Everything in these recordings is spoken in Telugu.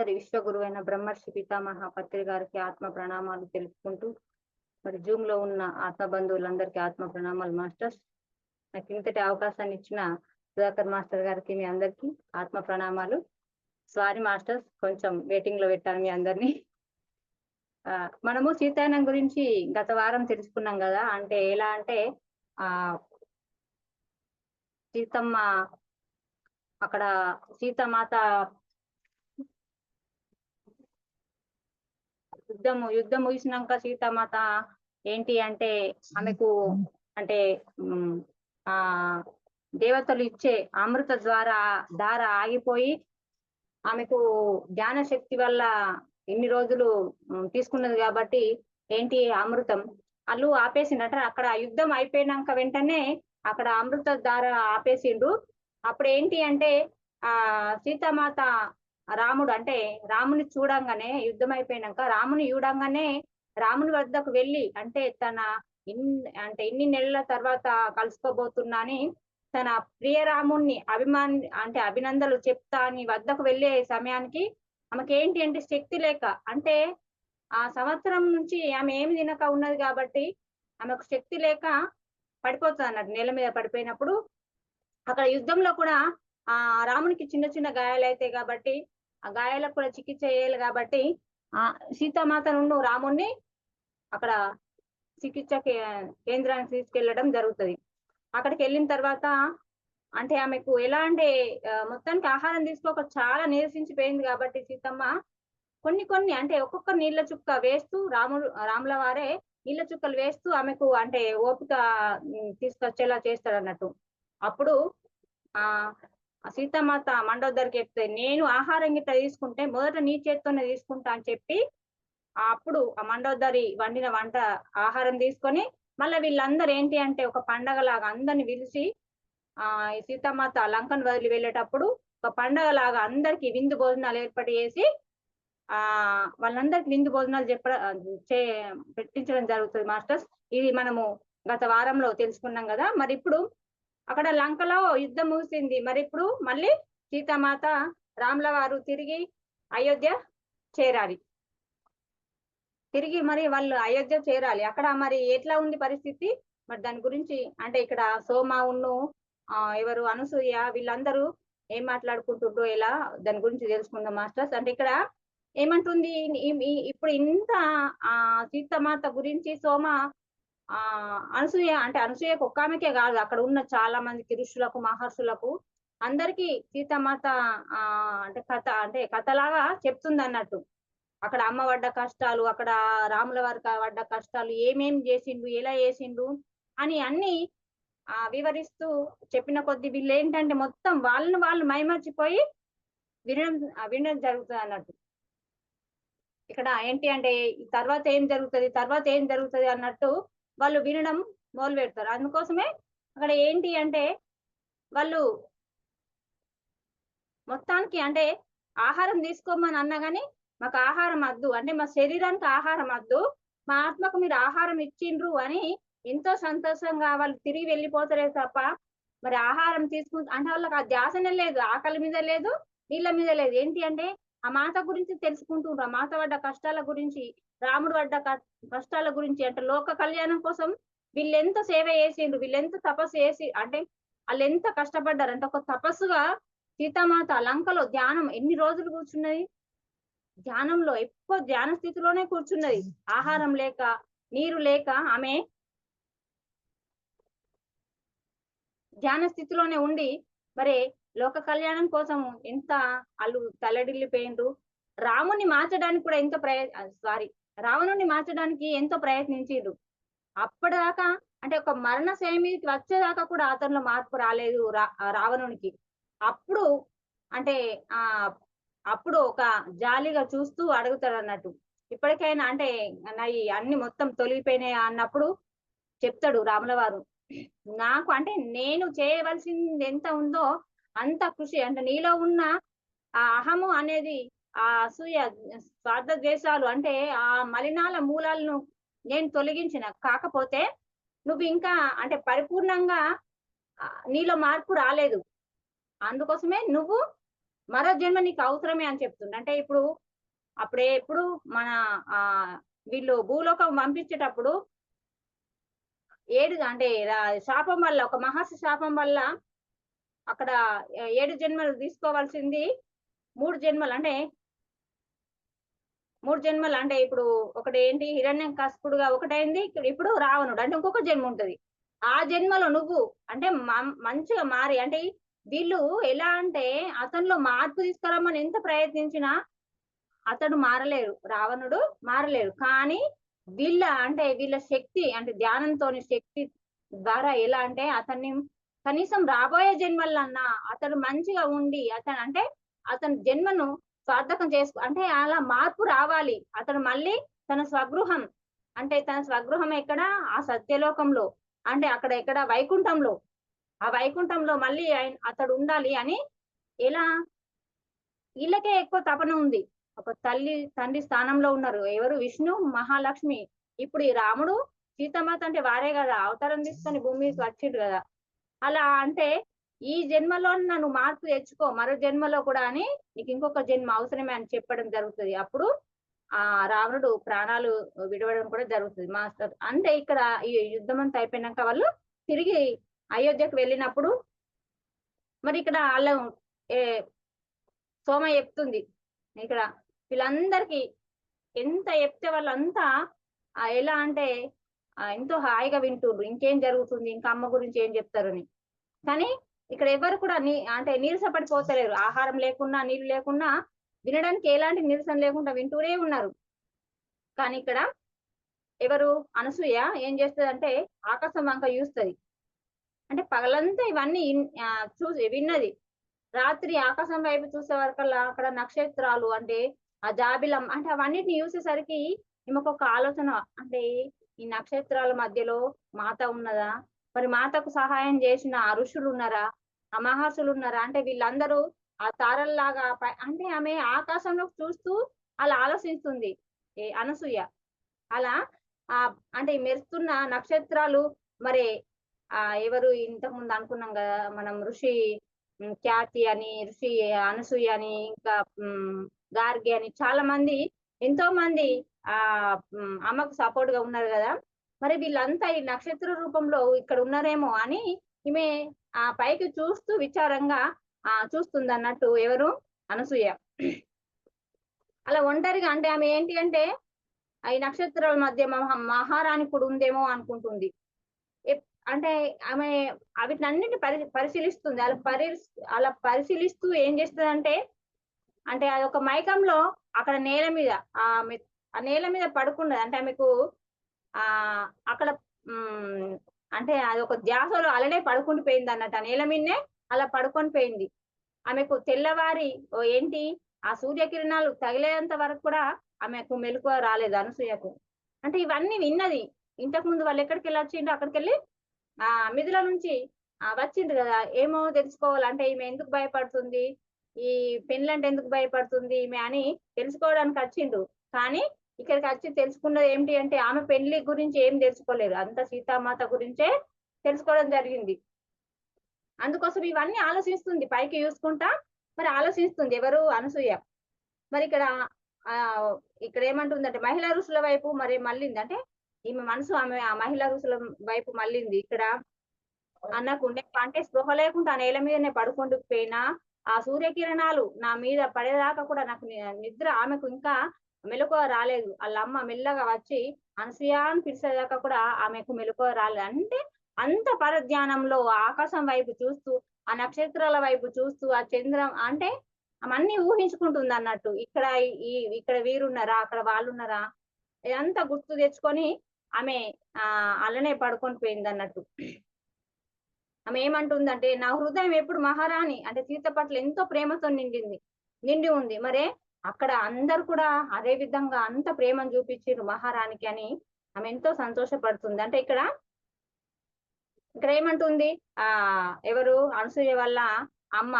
మరి విశ్వగురు అయిన బ్రహ్మర్షి పితామహ పత్రి గారికి ఆత్మ ప్రణామాలు తెలుపుకుంటూ, మరి జూమ్ లో ఉన్న ఆత్మ బంధువులందరికీ ఆత్మ ప్రణామాలు మాస్టర్స్. నాకు ఇంతటి అవకాశాన్ని ఇచ్చిన సుధాకర్ మాస్టర్ గారికి మీ అందరికీ ఆత్మ ప్రణామాలు. సారీ మాస్టర్స్, కొంచెం వెయిటింగ్ లో పెట్టాను మీ అందరినీ. మనము సీతాయనం గురించి గత వారం తెలుసుకున్నాం కదా. అంటే ఎలా అంటే సీతమ్మ అక్కడ సీతామాత యుద్ధం ముగిసినాక సీతామాత ఏంటి అంటే ఆమెకు అంటే ఆ దేవతలు ఇచ్చే అమృత ధార ఆగిపోయి ఆమెకు జ్ఞాన శక్తి వల్ల ఇన్ని రోజులు తీసుకున్నది కాబట్టి ఏంటి అమృతం వాళ్ళు ఆపేసిండట. అక్కడ యుద్ధం అయిపోయినాక వెంటనే అక్కడ అమృత ధార ఆపేసిండ్రు. అప్పుడు ఏంటి అంటే సీతామాత రాముడు అంటే రాముని చూడంగానే యుద్ధం అయిపోయినాక రాముని వద్దకు వెళ్ళి అంటే ఇన్ని నెలల తర్వాత కలుసుకోబోతున్నా అని తన ప్రియ రాముణ్ణి అభినందనలు చెప్తా అని వద్దకు వెళ్ళే సమయానికి ఆమెకి ఏంటి అంటే శక్తి లేక, అంటే ఆ సంవత్సరం నుంచి ఆమె ఏమి తినక ఉన్నది కాబట్టి ఆమెకు శక్తి లేక పడిపోతుంది అన్నట్టు. నేల మీద పడిపోయినప్పుడు అక్కడ యుద్ధంలో కూడా రామునికి చిన్న చిన్న గాయాలు అవుతాయి కాబట్టి ఆ గాయాలకు కూడా చికిత్స చేయాలి కాబట్టి సీతామాత నుండి రాముణ్ణి అక్కడ చికిత్స కేంద్రానికి తీసుకెళ్లడం జరుగుతుంది. అక్కడికి వెళ్ళిన తర్వాత అంటే ఆమెకు ఎలా అంటే మొత్తానికి ఆహారం తీసుకోక చాలా నీరసించిపోయింది కాబట్టి సీతమ్మ కొన్ని అంటే ఒక్కొక్క నీళ్ల చుక్క వేస్తూ రాముల వారే నీళ్ల చుక్కలు వేస్తూ ఆమెకు అంటే ఓపిక తీసుకొచ్చేలా చేస్తాడు అన్నట్టు. అప్పుడు సీతామాత మండోదరికి చెప్తే, నేను ఆహారం గిట్ట తీసుకుంటే మొదట నీ చేత్తోనే తీసుకుంటా అని చెప్పి అప్పుడు ఆ మండోదరి వండిన ఆహారం తీసుకొని మళ్ళీ వీళ్ళందరూ ఏంటి అంటే ఒక పండగలాగా అందరిని పిలిచి సీతామాత లంకను వదిలి వెళ్ళేటప్పుడు ఒక పండగలాగా అందరికి విందు భోజనాలు ఏర్పాటు చేసి వాళ్ళందరికి విందు భోజనాలు పెట్టించడం జరుగుతుంది మాస్టర్స్. ఇది మనము గత వారంలో తెలుసుకున్నాం కదా. మరి ఇప్పుడు అక్కడ లంకలో యుద్ధం ముగిసింది. మరి ఇప్పుడు మళ్ళీ సీతామాత రాముల వారు తిరిగి అయోధ్య చేరాలి. మరి వాళ్ళు అయోధ్య చేరాలి. అక్కడ మరి ఎట్లా ఉంది పరిస్థితి, మరి దాని గురించి అంటే ఇక్కడ సోమ ఎవరు అనసూయ వీళ్ళందరూ ఏం మాట్లాడుకుంటుండ్రో ఎలా దాని గురించి తెలుసుకుందాం మాస్టర్స్. అంటే ఇక్కడ ఏమంటుంది ఇప్పుడు ఇంత సీతామాత గురించి సోమ అనసూయకు ఒక్క ఆమెకే కాదు, అక్కడ ఉన్న చాలా మందికి ఋషులకు మహర్షులకు అందరికి సీతామాత అంటే కథలాగా చెప్తుంది అన్నట్టు. అక్కడ అమ్మ పడ్డ కష్టాలు, అక్కడ రాముల వారికి పడ్డ కష్టాలు, ఏమేం చేసిండు, ఎలా చేసిండు అని అన్ని వివరిస్తూ చెప్పిన కొద్ది వీళ్ళు ఏంటంటే మొత్తం వాళ్ళు మైమర్చిపోయి వినడం జరుగుతుంది అన్నట్టు. ఇక్కడ ఏంటి అంటే తర్వాత ఏం జరుగుతుంది అన్నట్టు వాళ్ళు వినడం మొదలు పెడతారు. అందుకోసమే అక్కడ ఏంటి అంటే వాళ్ళు మొత్తానికి అంటే ఆహారం తీసుకోమని అన్నా గానీ మాకు ఆహారం వద్దు, అంటే మా శరీరానికి ఆహారం వద్దు, మా ఆత్మకు మీరు ఆహారం ఇచ్చిండ్రు అని ఎంతో సంతోషంగా వాళ్ళు తిరిగి వెళ్ళిపోతారే తప్ప మరి ఆహారం అంటే వాళ్ళకి ఆ ధ్యాసనే లేదు, ఆకలి మీద లేదు, నీళ్ళ మీద లేదు. ఏంటి అంటే ఆ మాత గురించి తెలుసుకుంటుండ్రు, ఆ మాత పడ్డ కష్టాల గురించి, రాముడు పడ్డ కష్టాల గురించి. అంటే లోక కళ్యాణం కోసం వీళ్ళెంత సేవ చేసిండ్రు, వీళ్ళెంత తపస్సు చేసి అంటే వాళ్ళు ఎంత కష్టపడ్డారు అంటే ఒక తపస్సుగా సీతామాత లంకలో ధ్యానం ఎన్ని రోజులు కూర్చున్నది, ధ్యానంలో ఎక్కువ ధ్యాన స్థితిలోనే కూర్చున్నది. ఆహారం లేక నీరు లేక ఆమె ధ్యాన స్థితిలోనే ఉండి మరి లోక కళ్యాణం కోసం ఎంత వాళ్ళు తల్లడిల్లిపోయిండ్రు. రాముని మార్చడానికి కూడా రావణుని మార్చడానికి ఎంతో ప్రయత్నించిండ్రు. అప్పటిదాకా అంటే ఒక మరణ శైమికి వచ్చేదాకా కూడా అతనిలో మార్పు రాలేదు రావణునికి. అప్పుడు అంటే అప్పుడు ఒక జాలిగా చూస్తూ అడుగుతాడు అన్నట్టు, ఇప్పటికైనా అంటే నాయి అన్ని మొత్తం తొలిగిపోయినాయి అన్నప్పుడు చెప్తాడు రాముల వారు, నాకు అంటే నేను చేయవలసింది ఎంత ఉందో అంత కృషి, అంటే నీలో ఉన్న ఆ అహము అనేది, ఆ అసూయ, స్వార్థ ద్వేషాలు అంటే ఆ మలినాల మూలాలను నేను తొలగించిన, కాకపోతే నువ్వు ఇంకా అంటే పరిపూర్ణంగా నీలో మార్పు రాలేదు, అందుకోసమే నువ్వు మరో జన్మ నీకు అవసరమే అని చెప్తుంది. అంటే ఇప్పుడు ఎప్పుడు మన ఆ వీళ్ళు భూలోకం పంపించేటప్పుడు అంటే శాపం వల్ల, ఒక మహర్షి శాపం వల్ల అక్కడ 7 జన్మలు తీసుకోవాల్సింది 3 జన్మలు. అంటే 3 జన్మలు అంటే ఇప్పుడు ఒకటి ఏంటి, హిరణ్యకశిపుడుగా ఒకటైంది, ఇప్పుడు రావణుడు అంటే ఇంకొక జన్మ ఉంటది. ఆ జన్మలో నువ్వు అంటే మంచిగా మారి, అంటే వీళ్ళు ఎలా అంటే అతనిలో మార్పు తీసుకురమ్మని ఎంత ప్రయత్నించినా అతడు మారలేరు, రావణుడు మారలేరు. కానీ వీళ్ళ శక్తి అంటే ధ్యానంతోని శక్తి ద్వారా ఎలా అంటే అతన్ని కనీసం రాబోయే జన్మలన్నా అతడు మంచిగా ఉండి అతని జన్మను స్వార్థకం అంటే అలా మార్పు రావాలి. అతను మళ్ళీ తన స్వగృహం, అంటే తన స్వగృహం ఎక్కడ, ఆ సత్యలోకంలో, అంటే అక్కడ ఎక్కడ వైకుంఠంలో, ఆ వైకుంఠంలో మళ్ళీ అతడు ఉండాలి అని ఎలా వీళ్ళకే ఎక్కువ తపన ఉంది. ఒక తండ్రి స్థానంలో ఉన్నారు ఎవరు, విష్ణు, మహాలక్ష్మి. ఇప్పుడు ఈ రాముడు సీతమాత అంటే వారే కదా అవతారం తీసుకొని భూమి మీదకి వచ్చిండు కదా. అలా అంటే ఈ జన్మలో నన్ను మార్పు తెచ్చుకో, మరో జన్మలో కూడా అని నీకు ఇంకొక జన్మ అవసరమే అని చెప్పడం జరుగుతుంది. అప్పుడు ఆ రావణుడు ప్రాణాలు విడవడం కూడా జరుగుతుంది మాస్టర్. అంటే ఇక్కడ ఈ యుద్ధం అంతా అయిపోయినాక వాళ్ళు తిరిగి అయోధ్యకు వెళ్ళినప్పుడు మరి ఇక్కడ వాళ్ళ సోమ చెప్తుంది ఇక్కడ వీళ్ళందరికీ ఎంత చెప్తే వాళ్ళంతా ఎలా అంటే ఎంతో హాయిగా వింటుండ్రు, ఇంకేం జరుగుతుంది, ఇంకా అమ్మ గురించి ఏం చెప్తారని. కానీ ఇక్కడ ఎవరు కూడా అంటే నీరసపడిపోతలేరు. ఆహారం లేకున్నా, నీళ్లు లేకున్నా, వినడానికి ఎలాంటి నిరసన లేకుండా వింటూనే ఉన్నారు. కానీ ఇక్కడ ఎవరు, అనసూయ ఏం చేస్తుంది అంటే ఆకాశం వంక చూస్తుంది. అంటే పగలంతా ఇవన్నీ చూసి విన్నది. రాత్రి ఆకాశం వైపు చూసే వరకల్లా అక్కడ నక్షత్రాలు అంటే ఆ జాబిలం అంటే అవన్నిటిని చూసేసరికి ఈమెకు ఒక ఆలోచన, అంటే ఈ నక్షత్రాల మధ్యలో మాత ఉన్నదా, మరి మాతకు సహాయం చేసిన ఋషులు ఉన్నారా, ఆ మహర్షులు ఉన్నారా, అంటే వీళ్ళందరూ ఆ తారల్లాగా అంటే ఆమె ఆకాశంలోకి చూస్తూ అలా ఆలోచిస్తుంది అనసూయ. అలా అంటే మెరుస్తున్న నక్షత్రాలు మరి ఎవరు ఇంతకు ముందు అనుకున్నాం కదా మనం, ఋషి ఖ్యాతి అని, ఋషి అనసూయ అని, ఇంకా గార్గి అని, చాలా మంది ఎంతో మంది అమ్మకు సపోర్ట్ గా ఉన్నారు కదా. మరి వీళ్ళంతా ఈ నక్షత్ర రూపంలో ఇక్కడ ఉన్నారేమో అని ఈమె ఆ పైకి చూస్తూ విచారంగా చూస్తుంది అన్నట్టు ఎవరు, అనసూయ. అలా ఒంటరిగా అంటే ఆమె ఏంటి అంటే ఈ నక్షత్రాల మధ్య మహారాణి కూడా ఉందేమో అనుకుంటుంది. అంటే ఆమె వీటినన్నింటిని పరిశీలిస్తుంది. అలా పరిశీలిస్తూ ఏం చేస్తుంది అంటే అదొక మైకంలో అక్కడ నేల మీద ఆ నేల మీద పడుకున్నది. అంటే ఆమెకు అక్కడ అంటే అదొక ధ్యాసలో అలానే పడుకుని పోయింది అన్నట్టు, ఆ నేల మీదనే అలా పడుకొని పోయింది. ఆమెకు తెల్లవారి ఏంటి ఆ సూర్యకిరణాలు తగిలేంత వరకు కూడా ఆమెకు మెలకువ రాలేదు అనసూయకు. అంటే ఇవన్నీ విన్నది. ఇంతకు ముందు వాళ్ళు ఎక్కడికి వెళ్ళి వచ్చిండ్రు, అక్కడికి వెళ్ళి మిథుల నుంచి వచ్చిండ్రు కదా, ఏమో తెలుసుకోవాలంటే ఈమె ఎందుకు భయపడుతుంది, ఈ పెళ్ళంటే ఎందుకు భయపడుతుంది ఈమె అని తెలుసుకోవడానికి వచ్చిండ్రు. కానీ ఇక్కడికి వచ్చి తెలుసుకున్నది ఏంటి అంటే ఆమె పెళ్లి గురించి ఏం తెలుసుకోలేరు, అంత సీతామాత గురించే తెలుసుకోవడం జరిగింది. అందుకోసం ఇవన్నీ ఆలోచిస్తుంది, పైకి చూసుకుంటా మరి ఆలోచిస్తుంది ఎవరు, అనసూయ. మరి ఇక్కడ ఏమంటుందంటే మహిళా ఋషుల వైపు మరి మళ్ళింది. అంటే ఈమె మనసు ఆ మహిళా ఋషుల వైపు మళ్ళింది. ఇక్కడ అన్నకుండే అంటే స్పృహ లేకుండా నేల మీదనే పడుకుంటూ పోయినా ఆ సూర్యకిరణాలు నా మీద పడేదాకా కూడా నాకు నిద్ర, ఆమెకు ఇంకా మెలకువ రాలేదు. వాళ్ళ అమ్మ మెల్లగా వచ్చి అనసూయ అని పిలిచేదాకా కూడా ఆమెకు మెలకువ రాలేదు. అంటే అంత పరధ్యానంలో ఆకాశం వైపు చూస్తూ, ఆ నక్షత్రాల వైపు చూస్తూ, ఆ చంద్రం అంటే అవన్నీ ఊహించుకుంటుంది అన్నట్టు. ఇక్కడ వీరున్నారా, అక్కడ వాళ్ళున్నారా, ఇదంతా గుర్తు తెచ్చుకొని ఆమె అలానే పడుకొని పోయింది అన్నట్టు. ఆమె ఏమంటుందంటే నా హృదయం ఎప్పుడు మహారాణి అంటే సీత పట్ల ఎంతో ప్రేమతో నిండి ఉంది. మరే అక్కడ అందరు కూడా అదే విధంగా అంత ప్రేమను చూపించారు మహారాణికి అని ఆమె ఎంతో సంతోషపడుతుంది. అంటే ఇక్కడ ఏమంటుంది ఎవరు, అనసూయ వల్ల అమ్మ,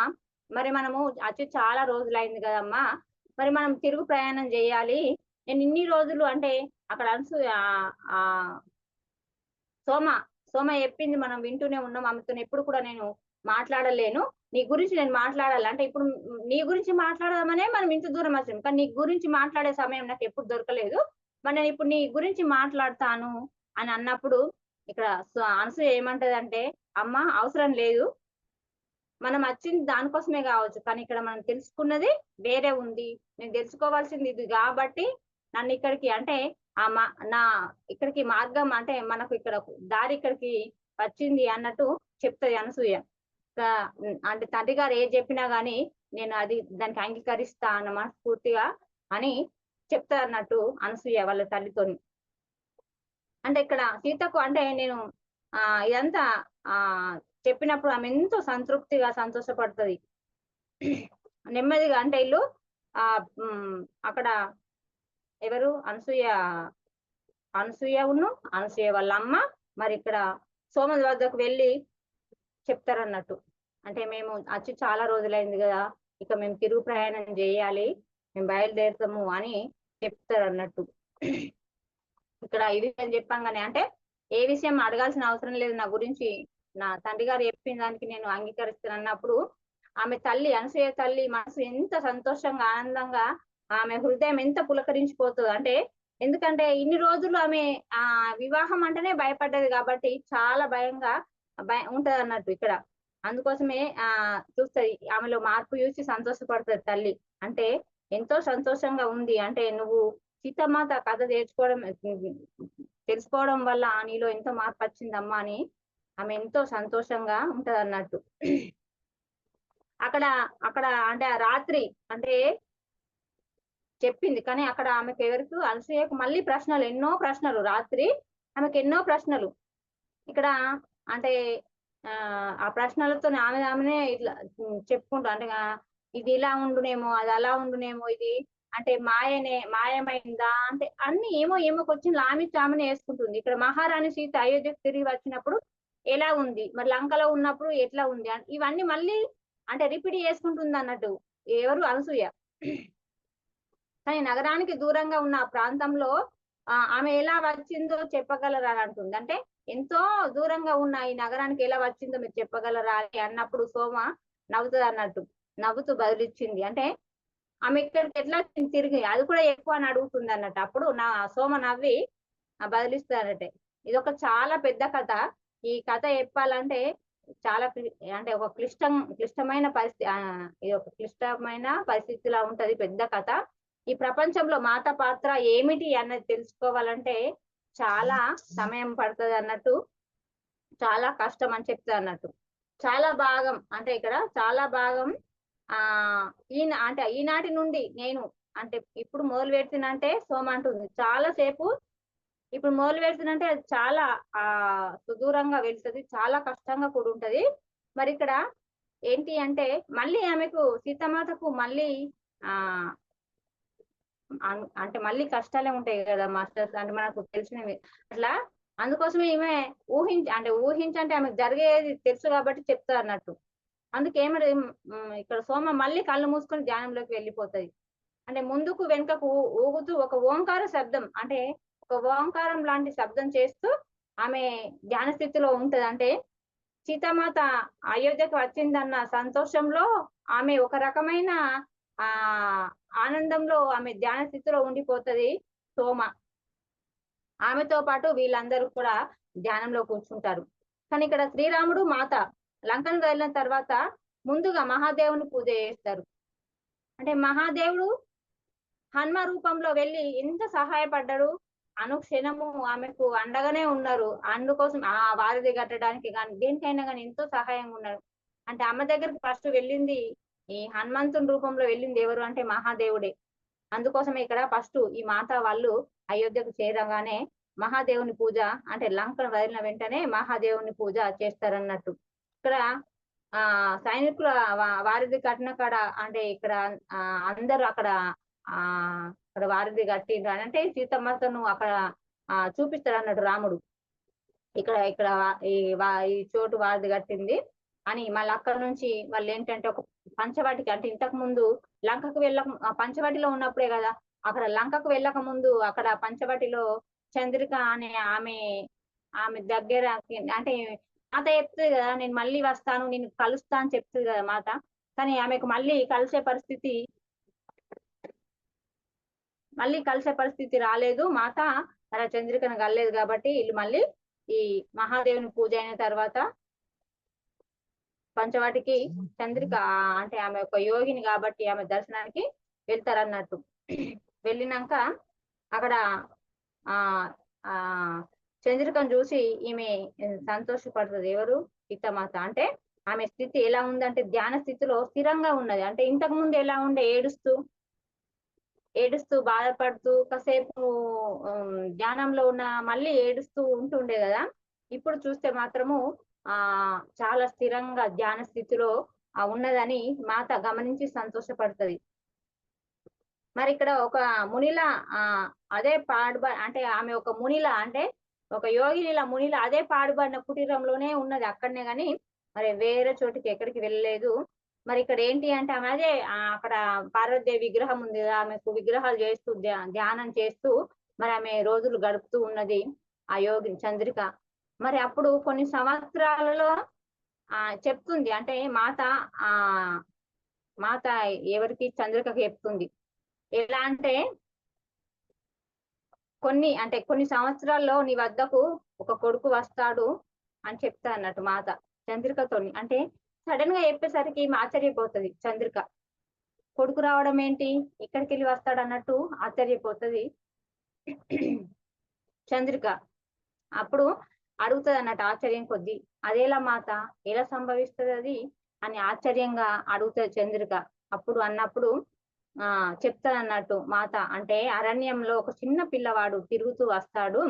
మరి మనము వచ్చి చాలా రోజులైంది కదమ్మా, మరి మనం తిరుగు ప్రయాణం చేయాలి. నేను ఇన్ని రోజులు అంటే అక్కడ అనసూయ సోమ చెప్పింది మనం వింటూనే ఉన్నాం, ఆమెతో ఎప్పుడు కూడా నేను మాట్లాడలేను. నీ గురించి నేను మాట్లాడాలి అంటే ఇప్పుడు నీ గురించి మాట్లాడదామనే మనం ఇంత దూరం వచ్చాం. కానీ నీ గురించి మాట్లాడే సమయం నాకు ఎప్పుడు దొరకలేదు. మరి నేను ఇప్పుడు నీ గురించి మాట్లాడతాను అని అన్నప్పుడు ఇక్కడ అనసూయ ఏమంటదంటే, అమ్మ అవసరం లేదు. మనం వచ్చింది దానికోసమే కావచ్చు. కానీ ఇక్కడ మనం తెలుసుకున్నది వేరే ఉంది. నేను తెలుసుకోవాల్సింది ఇది కాబట్టి నన్ను ఇక్కడికి అంటే నా ఇక్కడికి మార్గం అంటే మనకు ఇక్కడ దారి ఇక్కడికి వచ్చింది అన్నట్టు చెప్తది అనసూయ. అంటే తండ్రి గారు ఏది చెప్పినా గాని నేను అది దానికి అంగీకరిస్తా అన్న మనస్ఫూర్తిగా అని చెప్తా అన్నట్టు అనసూయ వాళ్ళ తల్లితోని. అంటే ఇక్కడ సీతకు అంటే నేను ఇదంతా ఆ చెప్పినప్పుడు ఆమె ఎంతో సంతృప్తిగా సంతోషపడుతుంది. నెమ్మదిగా అంటే ఇల్లు ఆ అక్కడ ఎవరు అనసూయ వాళ్ళ అమ్మ మరి ఇక్కడ సోమ వద్దకు వెళ్ళి చెప్తారన్నట్టు. అంటే మేము వచ్చి చాలా రోజులైంది కదా, ఇక మేము తిరుగు ప్రయాణం చేయాలి, మేము బయలుదేరుతాము అని చెప్తారు అన్నట్టు. ఇక్కడ ఈ విషయం చెప్పంగానే అంటే ఏ విషయం అడగాల్సిన అవసరం లేదు, నా గురించి నా తండ్రి గారు చెప్పిన దానికి నేను అంగీకరిస్తాను అన్నప్పుడు ఆమె తల్లి అనసూయ తల్లి మనసు ఎంత సంతోషంగా ఆనందంగా ఆమె హృదయం ఎంత పులకరించిపోతుంది అంటే, ఎందుకంటే ఇన్ని రోజులు ఆమె వివాహం అంటేనే భయపడ్డది కాబట్టి చాలా భయంగా ఉంటది అన్నట్టు ఇక్కడ. అందుకోసమే చూస్తది, ఆమెలో మార్పు చూసి సంతోషపడుతుంది తల్లి. అంటే ఎంతో సంతోషంగా ఉంది అంటే నువ్వు సీతమాత కథ తెలుసుకోవడం వల్ల నీలో ఎంతో మార్పు వచ్చిందమ్మా అని ఆమె ఎంతో సంతోషంగా ఉంటది అన్నట్టు. అక్కడ అక్కడ అంటే ఆ రాత్రి అంటే చెప్పింది కానీ అక్కడ ఆమెకు ఎవరికి అనసూయకు మళ్ళీ ప్రశ్నలు, ఎన్నో ప్రశ్నలు, రాత్రి ఆమెకు ఎన్నో ప్రశ్నలు. ఇక్కడ అంటే ఆ ప్రశ్నలతో ఆమెనే ఇట్లా చెప్పుకుంటా అంటే ఇది ఇలా ఉండునేమో, అది అలా ఉండునేమో, ఇది అంటే మాయమైందా అంటే అన్ని ఏమో క్వశ్చన్లు ఆమెనే వేసుకుంటుంది. ఇక్కడ మహారాణి సీత అయోధ్యకు తిరిగి వచ్చినప్పుడు ఎలా ఉంది, మరి లంకలో ఉన్నప్పుడు ఎట్లా ఉంది, ఇవన్నీ మళ్ళీ అంటే రిపీట్ చేసుకుంటుంది అన్నట్టు ఎవరు అనసూయ. కానీ నగరానికి దూరంగా ఉన్న ఆ ప్రాంతంలో ఆమె ఎలా వచ్చిందో చెప్పగలరా అని అంటుంది. అంటే ఎంతో దూరంగా ఉన్న ఈ నగరానికి ఎలా వచ్చిందో మీరు చెప్పగలరా అని అన్నప్పుడు సోమ నవ్వుతుంది అన్నట్టు, నవ్వుతూ బదులిచ్చింది. అంటే ఆమె ఇక్కడికి ఎట్లా తిరిగి అది కూడా ఎక్కువ అని అడుగుతుంది అన్నట్టు. అప్పుడు సోమ నవ్వి బదిలిస్తానంటే ఇది ఒక చాలా పెద్ద కథ. ఈ కథ చెప్పాలంటే చాలా అంటే ఒక క్లిష్టమైన పరిస్థితి, ఇది ఒక క్లిష్టమైన పరిస్థితిలా ఉంటది, పెద్ద కథ. ఈ ప్రపంచంలో మాత పాత్ర ఏమిటి అన్నది తెలుసుకోవాలంటే చాలా సమయం పడుతుంది అన్నట్టు, చాలా కష్టం అని చెప్తా అన్నట్టు. చాలా భాగం అంటే ఇక్కడ చాలా భాగం అంటే ఈనాటి నుండి నేను అంటే ఇప్పుడు మొదలు పెడుతున్నంటే సోమ అంటుంది చాలా సేపు ఇప్పుడు మొదలు పెడుతున్నంటే అది చాలా సుదూరంగా వెళ్తుంది, చాలా కష్టంగా కూడా ఉంటది. మరి ఇక్కడ ఏంటి అంటే మళ్ళీ ఆమెకు సీతమాతకు మళ్ళీ అంటే మళ్ళీ కష్టాలే ఉంటాయి కదా మాస్టర్స్, అంటే మనకు తెలిసినవి అట్లా. అందుకోసమే ఈమె ఊహించంటే ఆమెకు జరిగేది తెలుసు కాబట్టి చెప్తా అన్నట్టు. అందుకేమరి ఇక్కడ సోమ మళ్ళీ కళ్ళు మూసుకొని ధ్యానంలోకి వెళ్ళిపోతుంది. అంటే ముందుకు వెనుకకు ఊగుతూ ఒక ఓంకార శబ్దం అంటే ఒక ఓంకారం లాంటి శబ్దం చేస్తూ ఆమె ధ్యాన స్థితిలో ఉంటది. అంటే సీతామాత అయోధ్యకు వచ్చిందన్న సంతోషంలో ఆమె ఒక రకమైన ఆనందంలో ఆమె ధ్యాన స్థితిలో ఉండిపోతది సోమ. ఆమెతో పాటు వీళ్ళందరూ కూడా ధ్యానంలో కూర్చుంటారు. కానీ ఇక్కడ శ్రీరాముడు మాత లంకను వెళ్ళిన తర్వాత ముందుగా మహాదేవుని పూజ చేస్తారు. అంటే మహాదేవుడు హనుమ రూపంలో వెళ్ళి ఎంత సహాయపడ్డాడు, అనుక్షణము ఆమెకు అండగానే ఉన్నారు. అందుకోసం వారిది కట్టడానికి కానీ దేనికైనా కానీ ఎంతో సహాయంగా ఉన్నారు. అంటే అమ్మ దగ్గరికి ఫస్ట్ వెళ్ళింది ఈ హనుమంతుని రూపంలో వెళ్ళింది ఎవరు అంటే మహాదేవుడే. అందుకోసమే ఇక్కడ ఫస్ట్ ఈ మాత వాళ్ళు అయోధ్యకు చేరగానే మహాదేవుని పూజ అంటే లంకను వదిలిన వెంటనే మహాదేవుని పూజ చేస్తారన్నట్టు. ఇక్కడ సైనికుల వారిది కట్టిన కాడ అంటే ఇక్కడ అందరూ అక్కడ అక్కడ వారిది కట్టిండ్రు అని అంటే సీతమ్మతను అక్కడ చూపిస్తాడు అన్నట్టు రాముడు. ఇక్కడ ఇక్కడ ఈ చోటు వారిది కట్టింది అని. మళ్ళీ అక్కడ నుంచి వాళ్ళు ఏంటంటే ఒక పంచవటికి అంటే ఇంతకు ముందు లంకకు పంచవటిలో ఉన్నప్పుడే కదా అక్కడ లంకకు వెళ్ళక ముందు అక్కడ పంచవటిలో చంద్రిక అనే ఆమె దగ్గర అంటే మాత చెప్తుంది కదా, నేను మళ్ళీ వస్తాను, నేను కలుస్తా అని చెప్తుంది కదా మాత. కానీ ఆమెకు మళ్ళీ కలిసే పరిస్థితి రాలేదు. మాత తన చంద్రికను కలలేదు కాబట్టి వీళ్ళు మళ్ళీ ఈ మహాదేవుని పూజ అయిన తర్వాత పంచవాటికి చంద్రిక అంటే ఆమె ఒక యోగిని కాబట్టి ఆమె దర్శనానికి వెళ్తారన్నట్టు. వెళ్ళినాక అక్కడ ఆ ఆ చంద్రికను చూసి ఈమె సంతోషపడుతుంది. ఎవరు? సీతామాత. అంటే ఆమె స్థితి ఎలా ఉందంటే ధ్యాన స్థితిలో స్థిరంగా ఉన్నది. అంటే ఇంతకు ముందు ఎలా ఉండే, ఏడుస్తూ ఏడుస్తూ బాధపడుతూ కాసేపు ధ్యానంలో ఉన్న మళ్ళీ ఏడుస్తూ ఉంటుండే కదా. ఇప్పుడు చూస్తే మాత్రము ఆ చాలా స్థిరంగా ధ్యాన స్థితిలో ఉన్నదని మాత గమనించి సంతోషపడుతుంది. మరి ఇక్కడ ఒక మునిల అదే అంటే ఆమె ఒక మునిల అంటే ఒక యోగినిల మునిల అదే పాడుబడిన కుటీరంలోనే ఉన్నది, అక్కడనే గాని మరి వేరే చోటికి ఎక్కడికి వెళ్ళలేదు. మరి ఇక్కడ ఏంటి అంటే ఆమె అదే అక్కడ పార్వతీదేవి విగ్రహం ఉంది కదా, ఆమెకు విగ్రహాలు చేస్తూ ధ్యానం చేస్తూ మరి ఆమె రోజులు గడుపుతూ ఉన్నది ఆ యోగిని చంద్రిక. మరి అప్పుడు కొన్ని సంవత్సరాలలో చెప్తుంది, అంటే ఆ మాత ఎవరికి? చంద్రికకి చెప్తుంది. ఎలా అంటే కొన్ని సంవత్సరాల్లో నీ వద్దకు ఒక కొడుకు వస్తాడు అని చెప్తా అన్నట్టు మాత చంద్రికతోని. అంటే సడన్ గా చెప్పేసరికి ఆశ్చర్యపోతుంది చంద్రిక. కొడుకు రావడం ఏంటి, ఇక్కడికి వెళ్ళి వస్తాడు అన్నట్టు ఆశ్చర్యపోతుంది చంద్రిక. అప్పుడు అడుగుతుంది అన్నట్టు ఆశ్చర్యం కొద్దీ, అదేలా మాత, ఎలా సంభవిస్తుంది అది అని ఆశ్చర్యంగా అడుగుతుంది చంద్రిక. అన్నప్పుడు చెప్తాను అన్నట్టు మాత. అంటే అరణ్యంలో ఒక చిన్న పిల్లవాడు తిరుగుతూ వస్తాడు.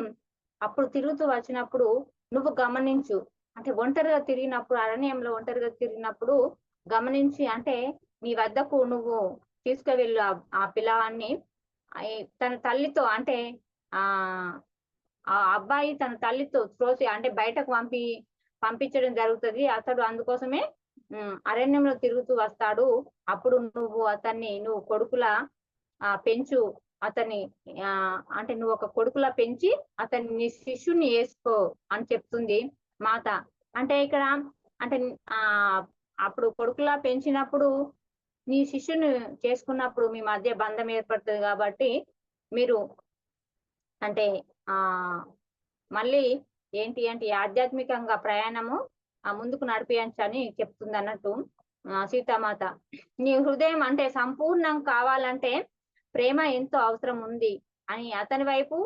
అప్పుడు తిరుగుతూ వచ్చినప్పుడు నువ్వు గమనించు, అంటే అరణ్యంలో ఒంటరిగా తిరిగినప్పుడు గమనించి, అంటే నీ వద్దకు నువ్వు తీసుకువెళ్ళు ఆ పిల్లవాడిని. తన తల్లితో అంటే ఆ ఆ అబ్బాయి తన తల్లితో అంటే బయటకు పంపించడం జరుగుతుంది. అతడు అందుకోసమే అరణ్యంలో తిరుగుతూ వస్తాడు. అప్పుడు నువ్వు కొడుకులా పెంచు అతన్ని, అంటే నువ్వు ఒక కొడుకులా పెంచి అతన్ని నీ శిష్యుని వేసుకో అని చెప్తుంది మాత. అంటే ఇక్కడ అంటే అప్పుడు కొడుకులా పెంచినప్పుడు నీ శిష్యుని చేసుకున్నప్పుడు మీ మధ్య బంధం ఏర్పడుతుంది కాబట్టి మీరు అంటే మళ్ళీ ఏంటి అంటే ఆధ్యాత్మికంగా ప్రయాణము ముందుకు నడిపించని చెప్తుంది అన్నట్టు సీతామాత. నీ హృదయం అంటే సంపూర్ణం కావాలంటే ప్రేమ ఎంతో అవసరం ఉంది అని అతని వైపు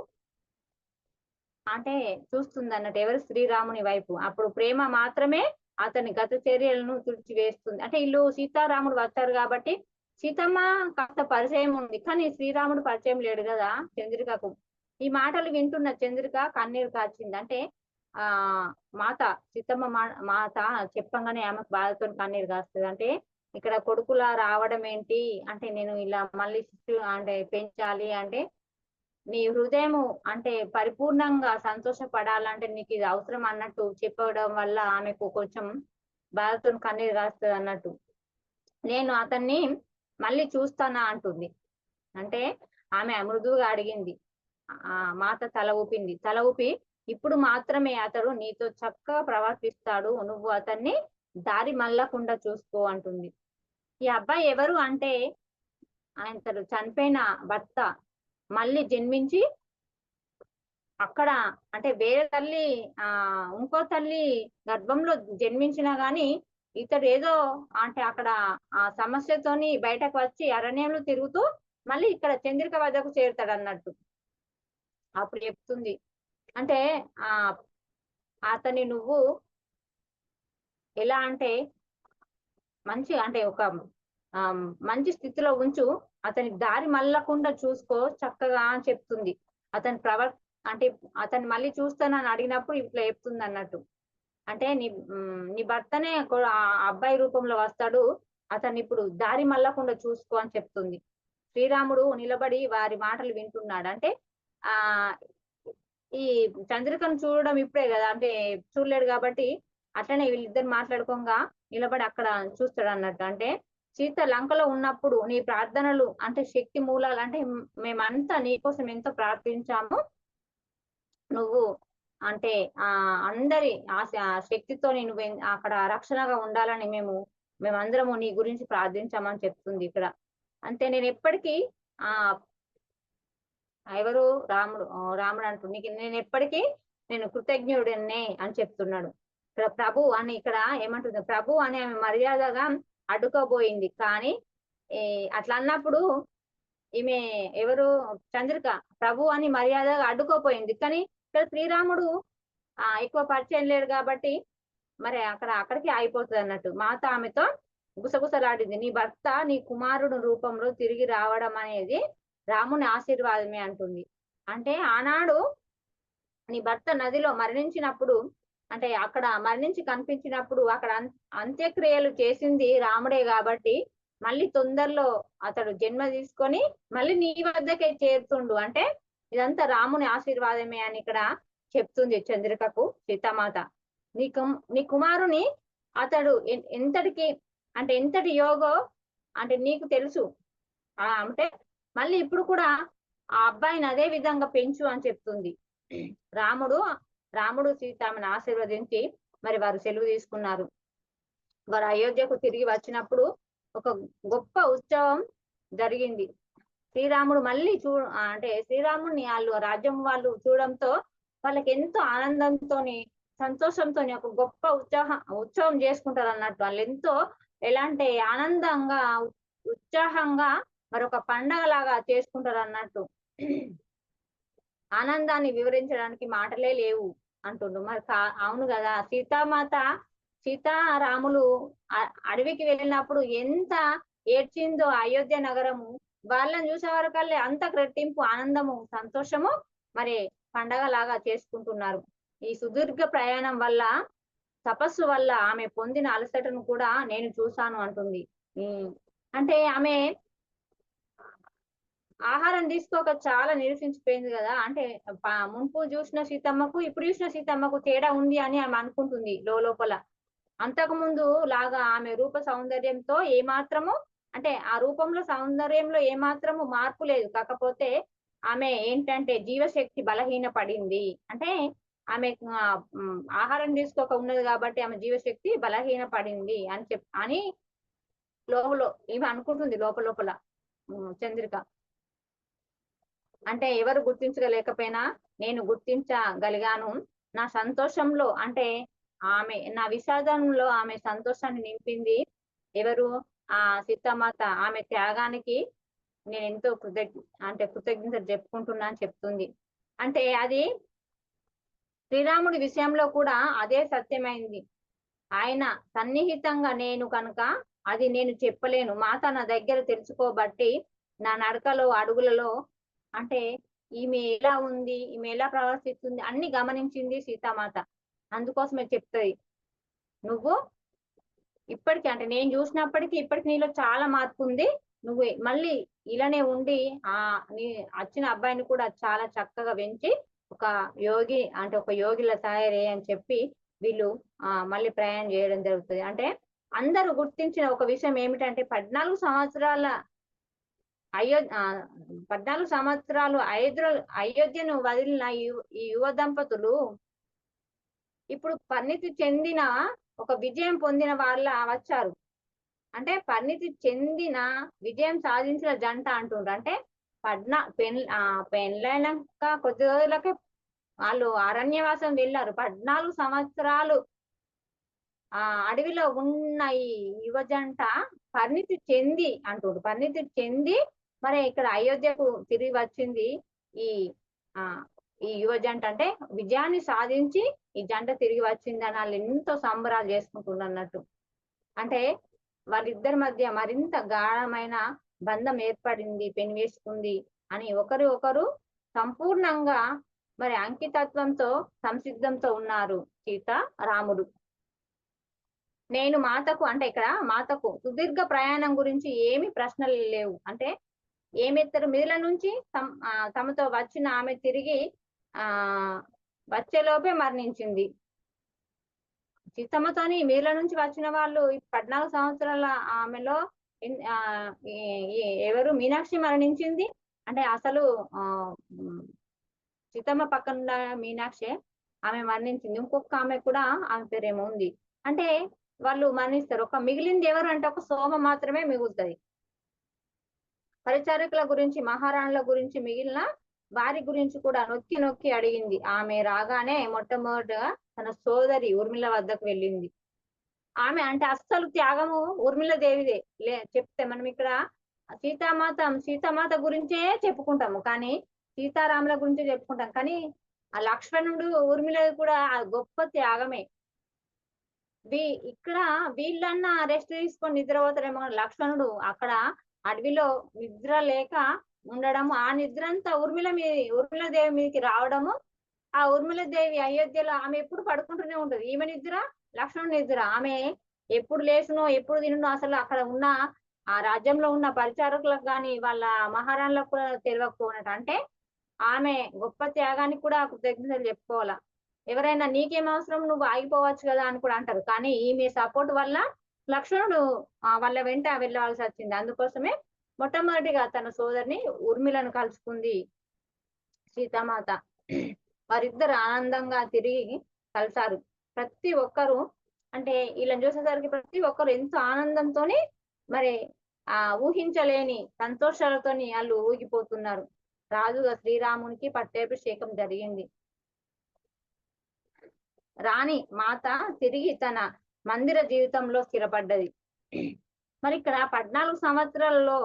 అంటే చూస్తుంది అన్నట్టు. ఎవరు? శ్రీరాముని వైపు. అప్పుడు ప్రేమ మాత్రమే అతని గత చర్యలను తుడిచివేస్తుంది. అంటే వీళ్ళు సీతారాముడు వచ్చారు కాబట్టి సీతమ్మ కాస్త పరిచయం ఉంది, కానీ శ్రీరాముడు పరిచయం లేడు కదా చంద్రికకు. ఈ మాటలు వింటున్న చంద్రిక కన్నీరు కాచింది. అంటే సీతమ్మ మాత చెప్పంగానే ఆమెకు బాధతో కన్నీరు కాస్తుంది. అంటే ఇక్కడ కొడుకులా రావడం ఏంటి, అంటే నేను ఇలా మళ్ళీ అంటే పెంచాలి అంటే నీ హృదయము అంటే పరిపూర్ణంగా సంతోషపడాలంటే నీకు ఇది అవసరం అన్నట్టు చెప్పడం వల్ల ఆమెకు కొంచెం బాధతో కన్నీరు కాస్తుంది అన్నట్టు. నేను అతన్ని మళ్ళీ చూస్తానా అంటుంది. అంటే ఆమె మృదువుగా అడిగింది. మాత తల ఊపి ఇప్పుడు మాత్రమే అతడు నీతో చక్కగా ప్రవర్తిస్తాడు, నువ్వు అతన్ని దారి మళ్ళకుండా చూసుకో అంటుంది. ఈ అబ్బాయి ఎవరు అంటే ఆయన చనిపోయిన భర్త మళ్ళీ జన్మించి అక్కడ అంటే వేరే తల్లి ఇంకో తల్లి గర్భంలో జన్మించినా గాని ఇతడు ఏదో అంటే అక్కడ ఆ సమస్యతోని బయటకు వచ్చి అరణ్యంలో తిరుగుతూ మళ్ళీ ఇక్కడ చంద్రిక వద్దకు చేరుతాడు అన్నట్టు. అప్పుడు చెప్తుంది, అంటే అతని నువ్వు ఎలా అంటే ఒక మంచి స్థితిలో ఉంచు, అతని దారి మళ్ళకుండా చూసుకో చక్కగా అని చెప్తుంది. అంటే అతన్ని మళ్ళీ చూస్తానని అడిగినప్పుడు ఇట్లా చెప్తుంది అన్నట్టు. అంటే నీ భర్తనే అబ్బాయి రూపంలో వస్తాడు, అతన్ని ఇప్పుడు దారి మళ్ళకుండా చూసుకో అని చెప్తుంది. శ్రీరాముడు నిలబడి వారి మాటలు వింటున్నాడు. అంటే ఈ చంద్రికను చూడడం ఇప్పుడే కదా, అంటే చూడలేడు కాబట్టి అట్లనే వీళ్ళిద్దరు మాట్లాడుకోగా నిలబడి అక్కడ చూస్తాడు అన్నట్టు. అంటే సీత లంకలో ఉన్నప్పుడు నీ ప్రార్థనలు అంటే శక్తి మూలాలు, అంటే మేమంతా నీ కోసం ఎంతో ప్రార్థించాము, నువ్వు అంటే అందరి ఆ శక్తితో నేను అక్కడ రక్షణగా ఉండాలని మేమందరము నీ గురించి ప్రార్థించామని చెప్తుంది ఇక్కడ. అంతే నేను ఎప్పటికీ ఆ ఎవరు రాముడు అంటూ నేను ఎప్పటికీ నేను కృతజ్ఞుడినే అని చెప్తున్నాడు. ఇక్కడ ప్రభు అని ఇక్కడ ఏమంటుంది, ప్రభు అని ఆమె మర్యాదగా అడ్డుకోబోయింది. కానీ అట్లా అన్నప్పుడు ఈమె ఎవరు చంద్రిక ప్రభు అని మర్యాదగా అడ్డుకోపోయింది. కానీ ఇక్కడ శ్రీరాముడు ఎక్కువ పరిచయం లేడు కాబట్టి మరి అక్కడికి ఆగిపోతుంది అన్నట్టు. మాత ఆమెతో గుసగుసలాడింది, నీ భర్త నీ కుమారుడు రూపంలో తిరిగి రావడం అనేది రాముని ఆశీర్వాదమే అంటుంది. అంటే ఆనాడు నీ భర్త నదిలో మరణించినప్పుడు, అంటే అక్కడ మరణించి కనిపించినప్పుడు అక్కడ అంత్యక్రియలు చేసింది రాముడే కాబట్టి మళ్ళీ తొందరలో అతడు జన్మ తీసుకొని మళ్ళీ నీ వద్దకే చేరుతుండు. అంటే ఇదంతా రాముని ఆశీర్వాదమే అని ఇక్కడ చెప్తుంది చంద్రికకు సీతామాత. నీ కుమారుని అతడు ఎంతటి యోగో అంటే నీకు తెలుసు. అంటే మళ్ళీ ఇప్పుడు కూడా ఆ అబ్బాయిని అదే విధంగా పెంచు అని చెప్తుంది. రాముడు సీతమ్మని ఆశీర్వదించి మరి వారు సెలవు తీసుకున్నారు. వారు అయోధ్యకు తిరిగి వచ్చినప్పుడు ఒక గొప్ప ఉత్సవం జరిగింది. శ్రీరాముడు మళ్ళీ అంటే శ్రీరాముడిని రాజ్యం వాళ్ళు చూడడంతో వాళ్ళకి ఎంతో ఆనందంతో సంతోషంతో ఒక గొప్ప ఉత్సవం చేసుకుంటారు అన్నట్టు. వాళ్ళు ఎంతో ఎలాంటి ఆనందంగా ఉత్సాహంగా మరొక పండగలాగా చేసుకుంటారు అన్నట్టు. ఆనందాన్ని వివరించడానికి మాటలే లేవు అంటుండు. మరి అవును కదా, సీతారాములు అడవికి వెళ్ళినప్పుడు ఎంత ఏడ్చిందో అయోధ్య నగరము. వాళ్ళని చూసే వరకల్లే అంత రెట్టింపు ఆనందము సంతోషము మరి పండగలాగా చేసుకుంటున్నారు. ఈ సుదీర్ఘ ప్రయాణం వల్ల తపస్సు వల్ల ఆమె పొందిన అలసటను కూడా నేను చూశాను అంటుంది. అంటే ఆమె ఆహారం తీసుకోక చాలా నిరసించిపోయింది కదా. అంటే మున్పు చూసిన సీతమ్మకు ఇప్పుడు చూసిన సీతమ్మకు తేడా ఉంది అని ఆమె అనుకుంటుంది లోపల. అంతకు ముందు లాగా ఆమె రూప సౌందర్యంతో ఏమాత్రము అంటే ఆ రూపంలో సౌందర్యంలో ఏమాత్రము మార్పు లేదు. కాకపోతే ఆమె ఏంటంటే జీవశక్తి బలహీన పడింది. అంటే ఆమె ఆహారం తీసుకోక ఉన్నది కాబట్టి ఆమె జీవశక్తి బలహీన పడింది అని లోపల ఈమె అనుకుంటుంది లోపల చంద్రిక. అంటే ఎవరు గుర్తించలేకపోయినా నేను గుర్తించగలిగాను. నా సంతోషంలో అంటే నా విషాదంలో ఆమె సంతోషాన్ని నింపింది ఎవరు? ఆ సీతామాత. ఆమె త్యాగానికి నేను ఎంతో కృతజ్ఞత చెప్పుకుంటున్నా అని చెప్తుంది. అంటే అది శ్రీరాముడి విషయంలో కూడా అదే సత్యమైంది. ఆయన సన్నిహితంగా నేను కనుక అది నేను చెప్పలేను. మాత నా దగ్గర తెలుసుకోబట్టి నా నడకలో అడుగులలో అంటే ఈమె ఎలా ఉంది, ఈమె ఎలా ప్రవర్తిస్తుంది అన్ని గమనించింది సీతామాత. అందుకోసమే చెప్తుంది, నువ్వు ఇప్పటికి అంటే నేను చూసినప్పటికీ ఇప్పటికి నీలో చాలా మార్పు ఉంది. నువ్వు మళ్ళీ ఇలానే ఉండి నీ వచ్చిన అబ్బాయిని కూడా చాలా చక్కగా పెంచి ఒక యోగిలా తయారే అని చెప్పి వీళ్ళు మళ్ళీ ప్రయాణం చేయడం జరుగుతుంది. అంటే అందరూ గుర్తించిన ఒక విషయం ఏమిటంటే 14 సంవత్సరాలు అయోధ్యను వదిలిన ఈ యువ దంపతులు ఇప్పుడు పరిణితి చెందిన ఒక విజయం పొందిన వాళ్ళ వచ్చారు. అంటే పరిణితి చెందిన విజయం సాధించిన జంట అంటుండ్రు. అంటే పెళ్ళైనాక కొద్ది రోజులకే వాళ్ళు అరణ్యవాసం వెళ్ళారు. 14 సంవత్సరాలు అడవిలో ఉన్న ఈ యువ జంట పరిణితి చెంది అంటుండ్రు. పరిణితి చెంది మరి ఇక్కడ అయోధ్యకు తిరిగి వచ్చింది ఈ యువ జంట. అంటే విజయాన్ని సాధించి ఈ జంట తిరిగి వచ్చింది అని వాళ్ళు ఎంతో సంబరాలు చేసుకుంటున్నారు అన్నట్టు. అంటే వాళ్ళిద్దరి మధ్య మరింత గాఢమైన బంధం ఏర్పడింది, పెనివేసుకుంది అని ఒకరు సంపూర్ణంగా మరి అంకితత్వంతో సంసిద్ధంతో ఉన్నారు సీత రాముడు. నేను మాతకు అంటే ఇక్కడ మాతకు సుదీర్ఘ ప్రయాణం గురించి ఏమి ప్రశ్నలు లేవు. అంటే ఏమెత్తరు మిదిల నుంచి తమతో వచ్చిన ఆమె తిరిగి వచ్చేలోపే మరణించింది. సీతమ్మతోని మీల నుంచి వచ్చిన వాళ్ళు 14 సంవత్సరాల ఆమెలో ఎవరు మీనాక్షి మరణించింది. అంటే అసలు సీతమ్మ పక్కన మీనాక్షి ఆమె మరణించింది. ఇంకొక ఆమె కూడా ఆమె పేరేమో ఉంది. అంటే వాళ్ళు మరణిస్తారు. ఒక మిగిలింది ఎవరు అంటే ఒక సోమ మాత్రమే మిగులుతది. పరిచారకుల గురించి, మహారాణుల గురించి మిగిలిన వారి గురించి కూడా నొక్కి నొక్కి అడిగింది. ఆమె రాగానే మొట్టమొదటగా తన సోదరి ఊర్మిళ వద్దకు వెళ్ళింది. ఆమె అంటే అస్సలు త్యాగము ఊర్మిళ దేవిదే. చెప్తే మనం ఇక్కడ సీతామాత గురించే చెప్పుకుంటాము. కానీ సీతారాముల గురించే చెప్పుకుంటాం. కానీ ఆ లక్ష్మణుడు ఊర్మిళది కూడా ఆ గొప్ప త్యాగమే. వీ ఇక్కడ వీళ్ళన్నా రెస్ట్ తీసుకొని నిద్రపోతారేమో, లక్ష్మణుడు అక్కడ అడవిలో నిద్ర లేక ఉండడము, ఆ నిద్ర అంతా ఊర్మిళ దేవి మీదకి రావడము. ఆ ఊర్మిళ దేవి అయోధ్యలో ఆమె ఎప్పుడు పడుకుంటూనే ఉంటది. ఈమె నిద్ర, లక్ష్మణుడి నిద్ర. ఆమె ఎప్పుడు లేచునో ఎప్పుడు తినో అసలు అక్కడ ఉన్న ఆ రాజ్యంలో ఉన్న పరిచారకులకు గాని వాళ్ళ మహారాణులకు కూడా తెలియకపోనట. అంటే ఆమె గొప్ప త్యాగానికి కూడా కృతజ్ఞతలు చెప్పుకోవాలా. ఎవరైనా నీకేం అవసరం, నువ్వు ఆగిపోవచ్చు కదా అని కూడా అంటారు. కానీ ఈమె సపోర్ట్ వల్ల లక్ష్మణుడు వాళ్ళ వెంట వెళ్ళవలసి వచ్చింది. అందుకోసమే మొట్టమొదటిగా తన సోదరిని ఊర్మిళను కలుసుకుంది సీతామాత. వారిద్దరు ఆనందంగా తిరిగి కలిసారు. ప్రతి ఒక్కరు అంటే వీళ్ళని చూసేసరికి ప్రతి ఒక్కరు ఎంతో ఆనందంతోని మరి ఊహించలేని సంతోషాలతోని వాళ్ళు ఊగిపోతున్నారు. రాజుగా శ్రీరామునికి పట్టాభిషేకం జరిగింది. రాణి మాత తిరిగి తన మందిర జీవితంలో స్థిరపడ్డది. మరి ఇక్కడ 14 సంవత్సరాలలో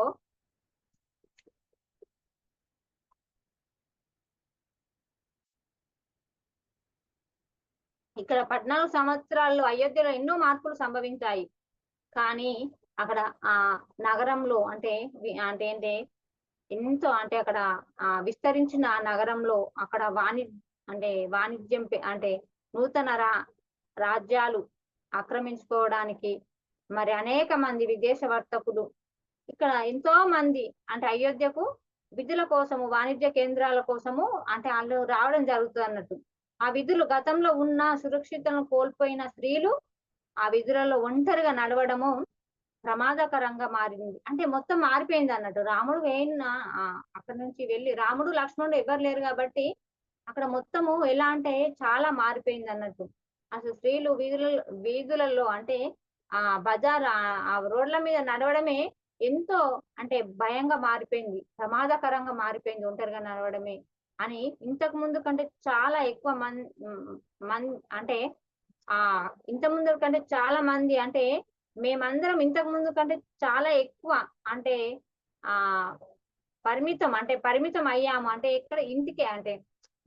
అయోధ్యలో ఎన్నో మార్పులు సంభవించాయి. కానీ అక్కడ ఆ నగరంలో అంటే ఏంటి ఎంతో అంటే అక్కడ విస్తరించిన నగరంలో అక్కడ వాణిజ్యం అంటే నూతన రాజ్యాలు ఆక్రమించుకోవడానికి మరి అనేక మంది విదేశ వర్తకులు ఇక్కడ ఎంతో మంది అంటే అయోధ్యకు విధుల కోసము, వాణిజ్య కేంద్రాల కోసము అంటే వాళ్ళు రావడం జరుగుతుంది అన్నట్టు. ఆ విధులు గతంలో ఉన్న సురక్షితను కోల్పోయిన స్త్రీలు ఆ విధులలో ఒంటరిగా నడవడము ప్రమాదకరంగా మారింది. అంటే మొత్తం మారిపోయింది అన్నట్టు. రాముడు అక్కడ నుంచి వెళ్ళి రాముడు లక్ష్మణుడు ఎవరు లేరు కాబట్టి అక్కడ మొత్తము ఎలా అంటే చాలా మారిపోయింది అన్నట్టు. అసలు స్త్రీలు వీధులలో అంటే బజార్ ఆ రోడ్ల మీద నడవడమే ఎంతో అంటే భయంగా మారిపోయింది, ప్రమాదకరంగా మారిపోయింది ఒంటరిగా నడవడమే అని. ఇంతకు ముందు కంటే చాలా ఎక్కువ అంటే ఇంత ముందు కంటే చాలా మంది అంటే మేమందరం ఇంతకు ముందు కంటే చాలా ఎక్కువ అంటే ఆ పరిమితం అయ్యాము. అంటే ఎక్కడ ఇంటికే అంటే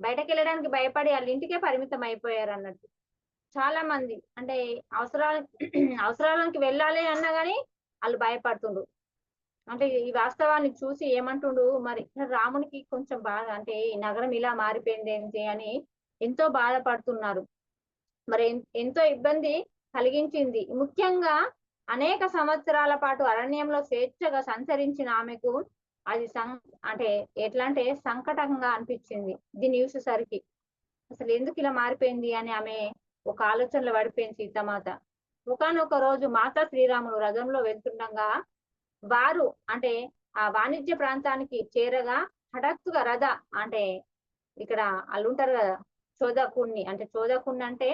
బయటకు వెళ్ళడానికి భయపడి వాళ్ళ ఇంటికే పరిమితం అయిపోయారు అన్నట్టు. చాలా మంది అంటే అవసరాలకి వెళ్ళాలి అన్నా గానీ వాళ్ళు భయపడుతుండ్రు. అంటే ఈ వాస్తవాన్ని చూసి ఏమంటుండు మరి రామునికి కొంచెం బాధ, అంటే ఈ నగరం ఇలా మారిపోయింది ఏంటి అని ఎంతో బాధపడుతున్నారు. మరి ఎంతో ఇబ్బంది కలిగించింది. ముఖ్యంగా అనేక సంవత్సరాల పాటు అరణ్యంలో స్వేచ్ఛగా సంచరించిన ఆమెకు అది అంటే ఎట్లా అంటే సంకటంగా అనిపించింది. దీన్ని చూసేసరికి అసలు ఎందుకు ఇలా మారిపోయింది అని ఆమె ఒక ఆలోచనలో పడిపోయింది సీతామాత. ఒకనొక రోజు మాతా శ్రీరాములు రథంలో వెళ్తుండగా వారు అంటే ఆ వాణిజ్య ప్రాంతానికి చేరగా హఠాత్తుగా అంటే ఇక్కడ వాళ్ళు ఉంటారు కదా చోదకుణ్ణి అంటే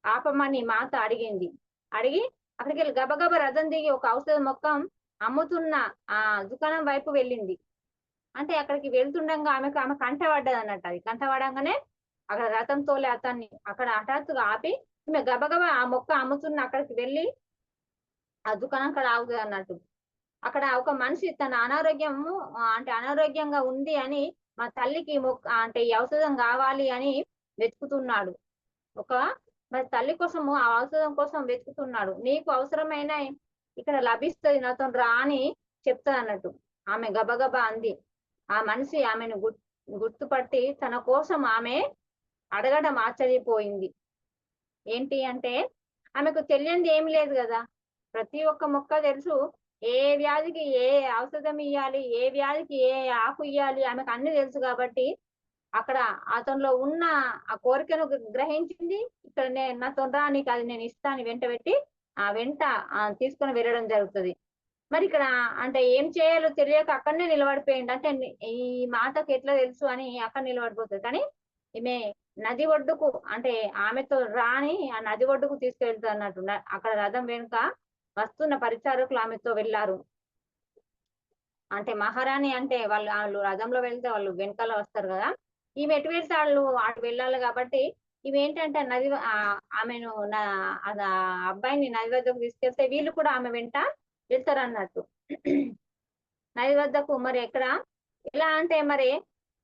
ఆపమని మాత అడిగింది. అడిగి అక్కడికి వెళ్ళి గబగబ రథం దిగి ఒక ఔషధ మొక్క అమ్ముతున్న ఆ దుకాణం వైపు వెళ్ళింది. అంటే అక్కడికి వెళ్తుండగా ఆమె కంటపడ్డది అన్నట్టు. అది కంటపడంగానే అక్కడ రథం తోలే అతన్ని అక్కడ హఠాత్తుగా ఆపి ఈమె గబగబా ఆ మొక్క అమ్ముతున్న అక్కడికి వెళ్ళి ఆ దుకాణం అక్కడ ఆగుతుంది అన్నట్టు. అక్కడ ఒక మనిషి తన అనారోగ్యంగా ఉంది అని మా తల్లికి అంటే ఈ ఔషధం కావాలి అని వెతుకుతున్నాడు. మరి తల్లి కోసము ఆ ఔషధం కోసం వెతుకుతున్నాడు. నీకు అవసరమైన ఇక్కడ లభిస్తుంది, నాతో రా అని చెప్తా అన్నట్టు. ఆమె గబగబా అంది. ఆ మనిషి ఆమెను గుర్తుపట్టి తన కోసం ఆమె అడగడం ఆశ్చర్యపోయింది. ఏంటి అంటే ఆమెకు తెలియంది ఏమి లేదు కదా. ప్రతి ఒక్క మొక్క తెలుసు, ఏ వ్యాధికి ఏ ఔషధం ఇయ్యాలి, ఏ వ్యాధికి ఏ ఆకు ఇయ్యాలి ఆమెకు అన్ని తెలుసు. కాబట్టి అక్కడ అతనిలో ఉన్న ఆ కోరికను గ్రహించింది. ఇక్కడ నాతో రా, నీకు అది నేను ఇస్తాను వెంట పెట్టి వెంట తీసుకొని వెళ్ళడం జరుగుతుంది. మరి ఇక్కడ అంటే ఏం చేయాలో తెలియక అక్కడనే నిలబడిపోయింది. అంటే ఈ మాటకు ఎట్లా తెలుసు అని అక్కడ నిలబడిపోతుంది. కానీ ఈమె నది ఒడ్డుకు అంటే ఆమెతో రాని ఆ నది ఒడ్డుకు తీసుకెళ్తా అన్నట్టు అక్కడ రథం వెనుక వస్తున్న పరిచారకులు ఆమెతో వెళ్ళారు. అంటే మహారాణి అంటే వాళ్ళు రథంలో వెళ్తే వాళ్ళు వెనకాల వస్తారు కదా, ఈమె ఎటు వెళ్తే వాళ్ళు అటు వెళ్ళాలి కాబట్టి ఇవి ఏంటంటే నది ఆమెను అబ్బాయిని నది వద్దకు తీసుకెళ్తే వీళ్ళు కూడా ఆమె వెంట వెళ్తారు అన్నట్టు. నది వద్దకు మరి ఎక్కడ ఎలా అంటే మరి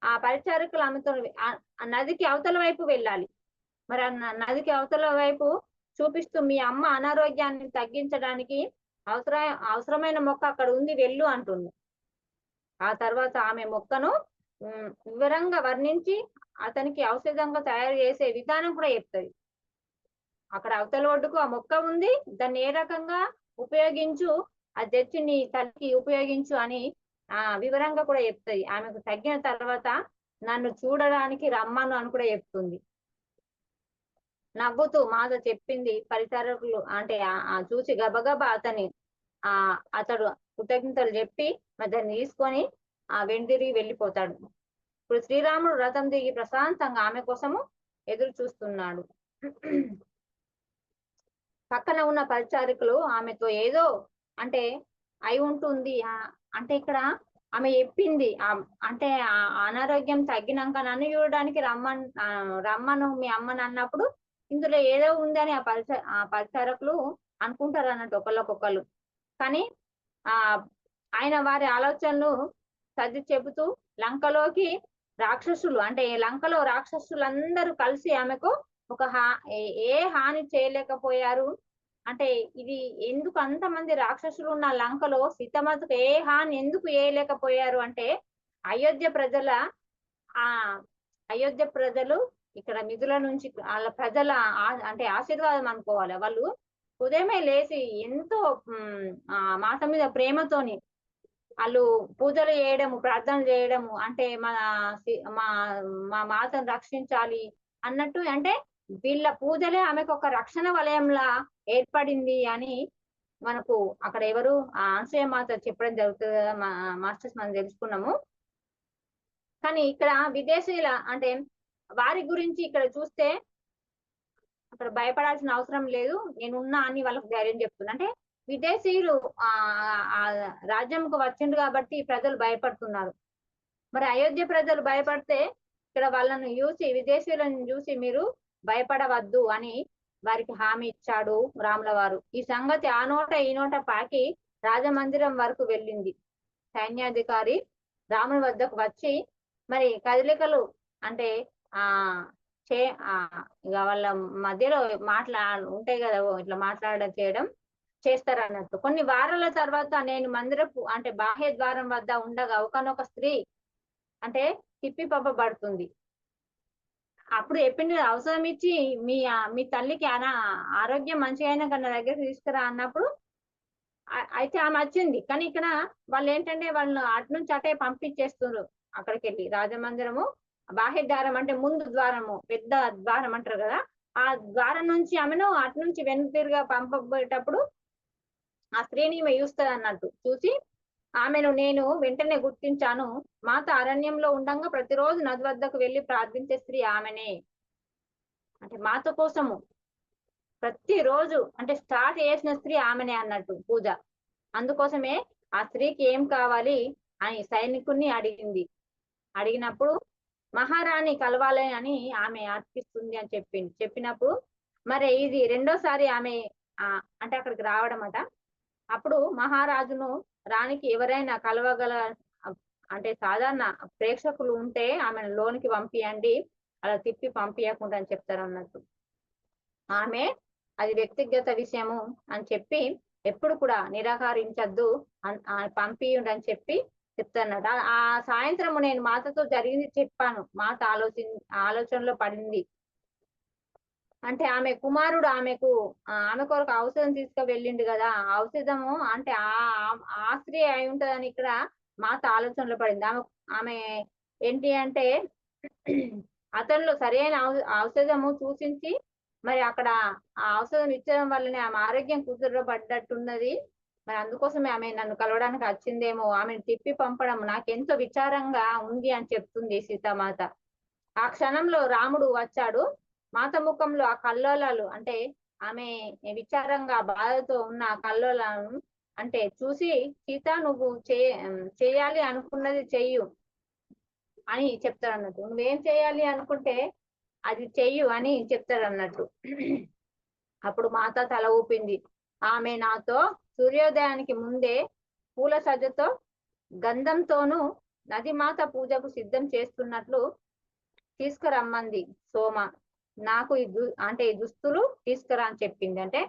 ఆ పరిచారకులు ఆమెతో ఆ నదికి అవతల వైపు వెళ్ళాలి. మరి ఆ నదికి అవతల వైపు చూపిస్తూ మీ అమ్మ అనారోగ్యాన్ని తగ్గించడానికి అవసరమైన మొక్క అక్కడ ఉంది వెళ్ళు అంటుంది. ఆ తర్వాత ఆమె మొక్కను వివరంగా వర్ణించి అతనికి ఔషధంగా తయారు చేసే విధానం కూడా చెప్తుంది. అక్కడ అవతల ఒడ్డుకు ఆ మొక్క ఉంది, దాన్ని ఏ రకంగా ఉపయోగించు, అది తెచ్చి నీ తల్లికి ఉపయోగించు అని వివరంగా కూడా చెప్తుంది. ఆమెకు తగ్గిన తర్వాత నన్ను చూడడానికి రమ్మను అని కూడా చెప్తుంది. నవ్వుతూ మాత చెప్పింది. పరిచారకులు అంటే చూసి గబగబా అతడు కృతజ్ఞతలు చెప్పి దాన్ని తీసుకొని వెండిరిగి వెళ్ళిపోతాడు. ఇప్పుడు శ్రీరాముడు రథం దిగి ప్రశాంతంగా ఆమె కోసము ఎదురు చూస్తున్నాడు. పక్కన ఉన్న పరిచారకులు ఆమెతో ఏదో అంటే అయి ఉంటుంది అంటే ఇక్కడ ఆమె చెప్పింది అంటే అనారోగ్యం తగ్గినాక నన్ను చూడడానికి రమ్మను మీ అమ్మని అన్నప్పుడు ఇందులో ఏదో ఉందని ఆ పరిచారకులు అనుకుంటారు అన్నట్టు ఒకళ్ళకొకళ్ళు. కానీ ఆయన వారి ఆలోచనలు సర్ది చెబుతూ లంకలోకి రాక్షసులు అంటే లంకలో రాక్షసులందరూ కలిసి ఆమెకు ఏ హాని చేయలేకపోయారు. అంటే ఇది ఎందుకు అంతమంది రాక్షసులు ఉన్న లంకలో సీతమ్మకు ఏ హాని ఎందుకు చేయలేకపోయారు అంటే అయోధ్య ప్రజలు ఇక్కడ నిధుల నుంచి వాళ్ళ ప్రజల అంటే ఆశీర్వాదం అనుకోవాలి. వాళ్ళు ఉదయమే లేచి ఎంతో మాత మీద ప్రేమతోని వాళ్ళు పూజలు చేయడము, ప్రార్థనలు చేయడము, అంటే మా మాతను రక్షించాలి అన్నట్టు, అంటే వీళ్ళ పూజలే ఆమెకు ఒక రక్షణ వలయంలా ఏర్పడింది అని మనకు అక్కడ ఎవరు అనసూయ మాత చెప్పడం జరుగుతుంది కదా మాస్టర్స్ మనం తెలుసుకున్నాము. కానీ ఇక్కడ విదేశీయుల అంటే వారి గురించి ఇక్కడ చూస్తే అక్కడ భయపడాల్సిన అవసరం లేదు, నేనున్నా అని వాళ్ళకు ధైర్యం చెప్తున్నా. అంటే విదేశీయులు రాజ్యంకు వచ్చిండు కాబట్టి ప్రజలు భయపడుతున్నారు. మరి అయోధ్య ప్రజలు భయపడితే ఇక్కడ వాళ్ళను చూసి విదేశీయులను చూసి మీరు భయపడవద్దు అని వారికి హామీ ఇచ్చాడు రాముల వారు. ఈ సంగతి ఆ నోట ఈ నోట పాకి రాజమందిరం వరకు వెళ్ళింది. సైన్యాధికారి రాముని వద్దకు వచ్చి మరి కదలికలు అంటే ఇక వాళ్ళ మధ్యలో ఉంటాయి కదా, ఇట్లా చేయడం చేస్తారు అన్నట్టు. కొన్ని వారాల తర్వాత నేను మందిరపు అంటే బాహ్య ద్వారం వద్ద ఉండగా ఒకనొక స్త్రీ అంటే తిప్పి పంపబడుతుంది. అప్పుడు చెప్పింది అవసరం ఇచ్చి మీ తల్లికి ఆరోగ్యం మంచిగా అయినా కన్నా దగ్గరికి తీసుకురా అన్నప్పుడు అయితే ఆమె వచ్చింది. కానీ ఇక్కడ వాళ్ళు ఏంటంటే వాళ్ళు అటు నుంచి అటే పంపించేస్తున్నారు. అక్కడికి వెళ్ళి రాజమందిరము బాహ్య ద్వారం అంటే ముందు ద్వారము, పెద్ద ద్వారం అంటారు కదా, ఆ ద్వారం నుంచి ఆమెను అటు నుంచి వెనుతిరుగా పంపబోయేటప్పుడు ఆ స్త్రీని ఈమె చూస్తుంది అన్నట్టు. చూసి ఆమెను నేను వెంటనే గుర్తించాను. మాత అరణ్యంలో ఉండంగా ప్రతిరోజు నది వద్దకు వెళ్ళి ప్రార్థించే స్త్రీ ఆమెనే. అంటే మాత కోసము ప్రతిరోజు అంటే స్టార్ట్ చేసిన స్త్రీ ఆమెనే అన్నట్టు పూజ. అందుకోసమే ఆ స్త్రీకి ఏం కావాలి అని సైనికుడిని అడిగినప్పుడు మహారాణి కలవాలి అని ఆమె అర్పిస్తుంది అని చెప్పినప్పుడు మరి ఇది రెండోసారి ఆమె అంటే అక్కడికి రావడం అట. అప్పుడు మహారాజును రాణికి ఎవరైనా కలవగల అంటే సాధారణ ప్రేక్షకులు ఉంటే ఆమెను లోనికి పంపియండి, అలా తిప్పి పంపించకుండా అని చెప్తారు అన్నట్టు. ఆమె అది వ్యక్తిగత విషయము అని చెప్పి ఎప్పుడు కూడా నిరాకరించద్దు, పంపియండి అని చెప్పి చెప్తారన్నట. ఆ సాయంత్రము నేను మాతతో జరిగింది చెప్పాను. మాత ఆలోచనలో పడింది. అంటే ఆమె కుమారుడు ఆమె కొరకు ఔషధం తీసుకు వెళ్ళిండు కదా, ఔషధము అంటే ఆ స్త్రీ అయి ఉంటదని ఇక్కడ మాత ఆలోచనలో పడింది. ఆమె ఏంటి అంటే అతనిలో సరైన ఔషధము సూచించి మరి అక్కడ ఆ ఔషధం ఇచ్చడం వల్లనే ఆమె ఆరోగ్యం కుదురపడ్డట్టున్నది. మరి అందుకోసమే ఆమె నన్ను కలవడానికి వచ్చిందేమో, ఆమెను తిప్పి పంపడం నాకెంతో విచారంగా ఉంది అని చెప్తుంది సీతామాత. ఆ క్షణంలో రాముడు వచ్చాడు. మాత ముఖంలో ఆ కల్లోలాలు అంటే ఆమె విచారంగా బాధతో ఉన్న ఆ కల్లోలాలను అంటే చూసి, సీత నువ్వు చేయాలి అనుకున్నది చెయ్యు అని చెప్తాడు అన్నట్టు. నువ్వేం చేయాలి అనుకుంటే అది చెయ్యు అని చెప్తాడు అన్నట్టు. అప్పుడు మాత తల ఊపింది. ఆమె నాతో సూర్యోదయానికి ముందే పూల సజ్జతో గంధంతోనూ నది మాత పూజకు సిద్ధం చేస్తున్నట్లు తీసుకురమ్మంది సోమ. నాకు అంటే ఈ దుస్తులు తీసుకురా అని చెప్పింది. అంటే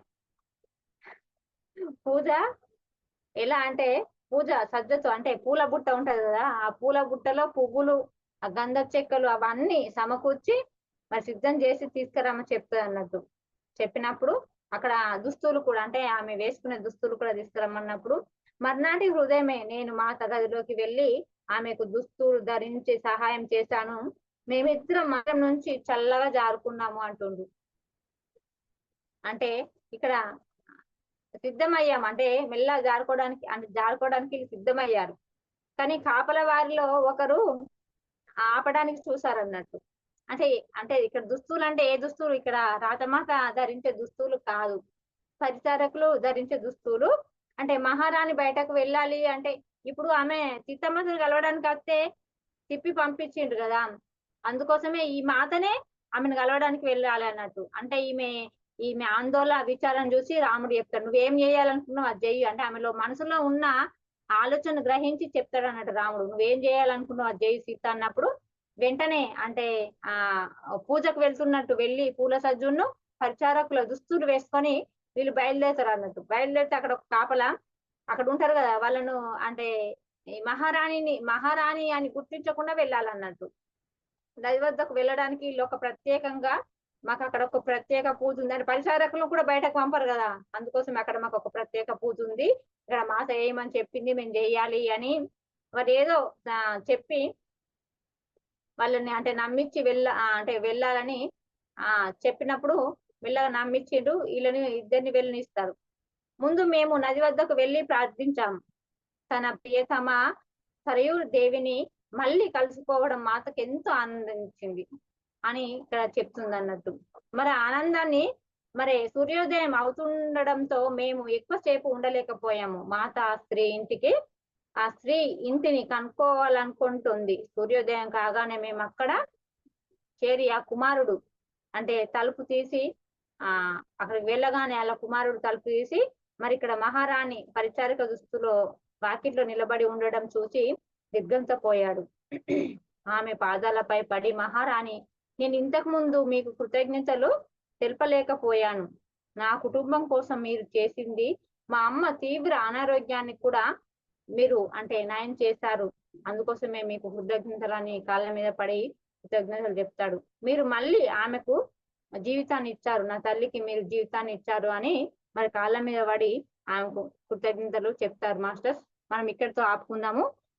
పూజ ఎలా అంటే పూజ సజ్జతో అంటే పూల బుట్ట ఉంటది కదా, ఆ పూల బుట్టలో పువ్వులు, ఆ గంధ చెక్కలు అవన్నీ సమకూర్చి మరి సిద్ధం చేసి తీసుకురమ్మని చెప్తుంది అన్నట్టు. చెప్పినప్పుడు అక్కడ దుస్తులు కూడా అంటే ఆమె వేసుకునే దుస్తులు కూడా తీసుకురమ్మన్నప్పుడు మర్నాటి హృదయమే నేను మాత గదిలోకి వెళ్ళి ఆమెకు దుస్తులు ధరించి సహాయం చేశాను. మేమిద్దరం మతం నుంచి చల్లగా జారుకున్నాము అంటుండు. అంటే ఇక్కడ సిద్ధమయ్యాం అంటే మెల్లగా జారుకోవడానికి సిద్ధమయ్యారు. కానీ కాపల వారిలో ఒకరు ఆపడానికి చూసారన్నట్టు. అంటే అంటే ఇక్కడ దుస్తులు అంటే ఏ దుస్తులు, ఇక్కడ రాతమాత ధరించే దుస్తులు కాదు, పరిచారకులు ధరించే దుస్తులు. అంటే మహారాణి బయటకు వెళ్ళాలి అంటే ఇప్పుడు ఆమె సీతమ్మని కలవడానికి వస్తే తిప్పి పంపించిండ్రు కదా, అందుకోసమే ఈ మాతనే ఆమెను కలవడానికి వెళ్ళాలి అన్నట్టు. అంటే ఈమె ఆందోళన విచారం చూసి రాముడు చెప్తాడు, నువ్వేం చేయాలనుకున్నావు అది చెయ్యి అంటే ఆమెలో మనసులో ఉన్న ఆలోచన గ్రహించి చెప్తాడు అన్నట్టు రాముడు. నువ్వేం చేయాలనుకున్నావు అది చెయ్యి సీత అన్నప్పుడు వెంటనే అంటే ఆ పూజకు వెళ్తున్నట్టు వెళ్ళి పూల సజ్జును పరిచారకుల దుస్తులు వేసుకొని వీళ్ళు బయలుదేరుతారు అన్నట్టు. బయలుదేరితే అక్కడ ఒక కాపలా అక్కడ ఉంటారు కదా, వాళ్ళను అంటే ఈ మహారాణి అని గుర్తించకుండా వెళ్ళాలన్నట్టు. నది వద్దకు వెళ్ళడానికి వీళ్ళు ఒక ప్రత్యేకంగా మాకు అక్కడ ఒక ప్రత్యేక పూజ ఉంది అని పరిచారకులు కూడా బయటకు పంపరు కదా, అందుకోసం అక్కడ మాకు ఒక ప్రత్యేక పూజ ఉంది, ఇక్కడ మాత ఏమని చెప్పింది మేము చేయాలి అని మరి ఏదో చెప్పి వాళ్ళని అంటే నమ్మించి అంటే వెళ్ళాలని చెప్పినప్పుడు మెల్లగా నమ్మించిండ్రు. వీళ్ళని ఇద్దరిని వెళ్ళనిస్తారు. ముందు మేము నది వద్దకు వెళ్ళి ప్రార్థించాము. తన ప్రియతమ సరయూ దేవిని మళ్ళీ కలుసుకోవడం మాతకు ఎంతో ఆనందించింది అని ఇక్కడ చెప్తుంది అన్నట్టు. మరి ఆనందాన్ని మరి సూర్యోదయం అవుతుండడంతో మేము ఎక్కువసేపు ఉండలేకపోయాము. మాత స్త్రీ ఇంటికి ఆ స్త్రీ ఇంటిని కనుక్కోవాలనుకుంటుంది. సూర్యోదయం కాగానే మేము అక్కడ చేరి ఆ కుమారుడు అంటే తలుపు తీసి అక్కడికి వెళ్ళగానే అలా కుమారుడు తలుపు తీసి మరి ఇక్కడ మహారాణి పరిచారిక దుస్తులో వాకిట్లో నిలబడి ఉండడం చూసి దిగ్గంతపోయాడు. ఆమె పాదాలపై పడి, మహారాణి, నేను ఇంతకు ముందు మీకు కృతజ్ఞతలు తెలపలేకపోయాను. నా కుటుంబం కోసం మీరు చేసింది, మా అమ్మ తీవ్ర అనారోగ్యాన్ని కూడా మీరు అంటే నయం చేశారు, అందుకోసమే మీకు కృతజ్ఞతలని కాళ్ళ మీద పడి కృతజ్ఞతలు చెప్తాడు. మీరు మళ్ళీ ఆమెకు జీవితాన్ని ఇచ్చారు, నా తల్లికి మీరు జీవితాన్ని ఇచ్చారు అని మరి కాళ్ళ మీద పడి ఆమెకు కృతజ్ఞతలు చెప్తారు. మాస్టర్స్ మనం ఇక్కడితో ఆపుకుందాము.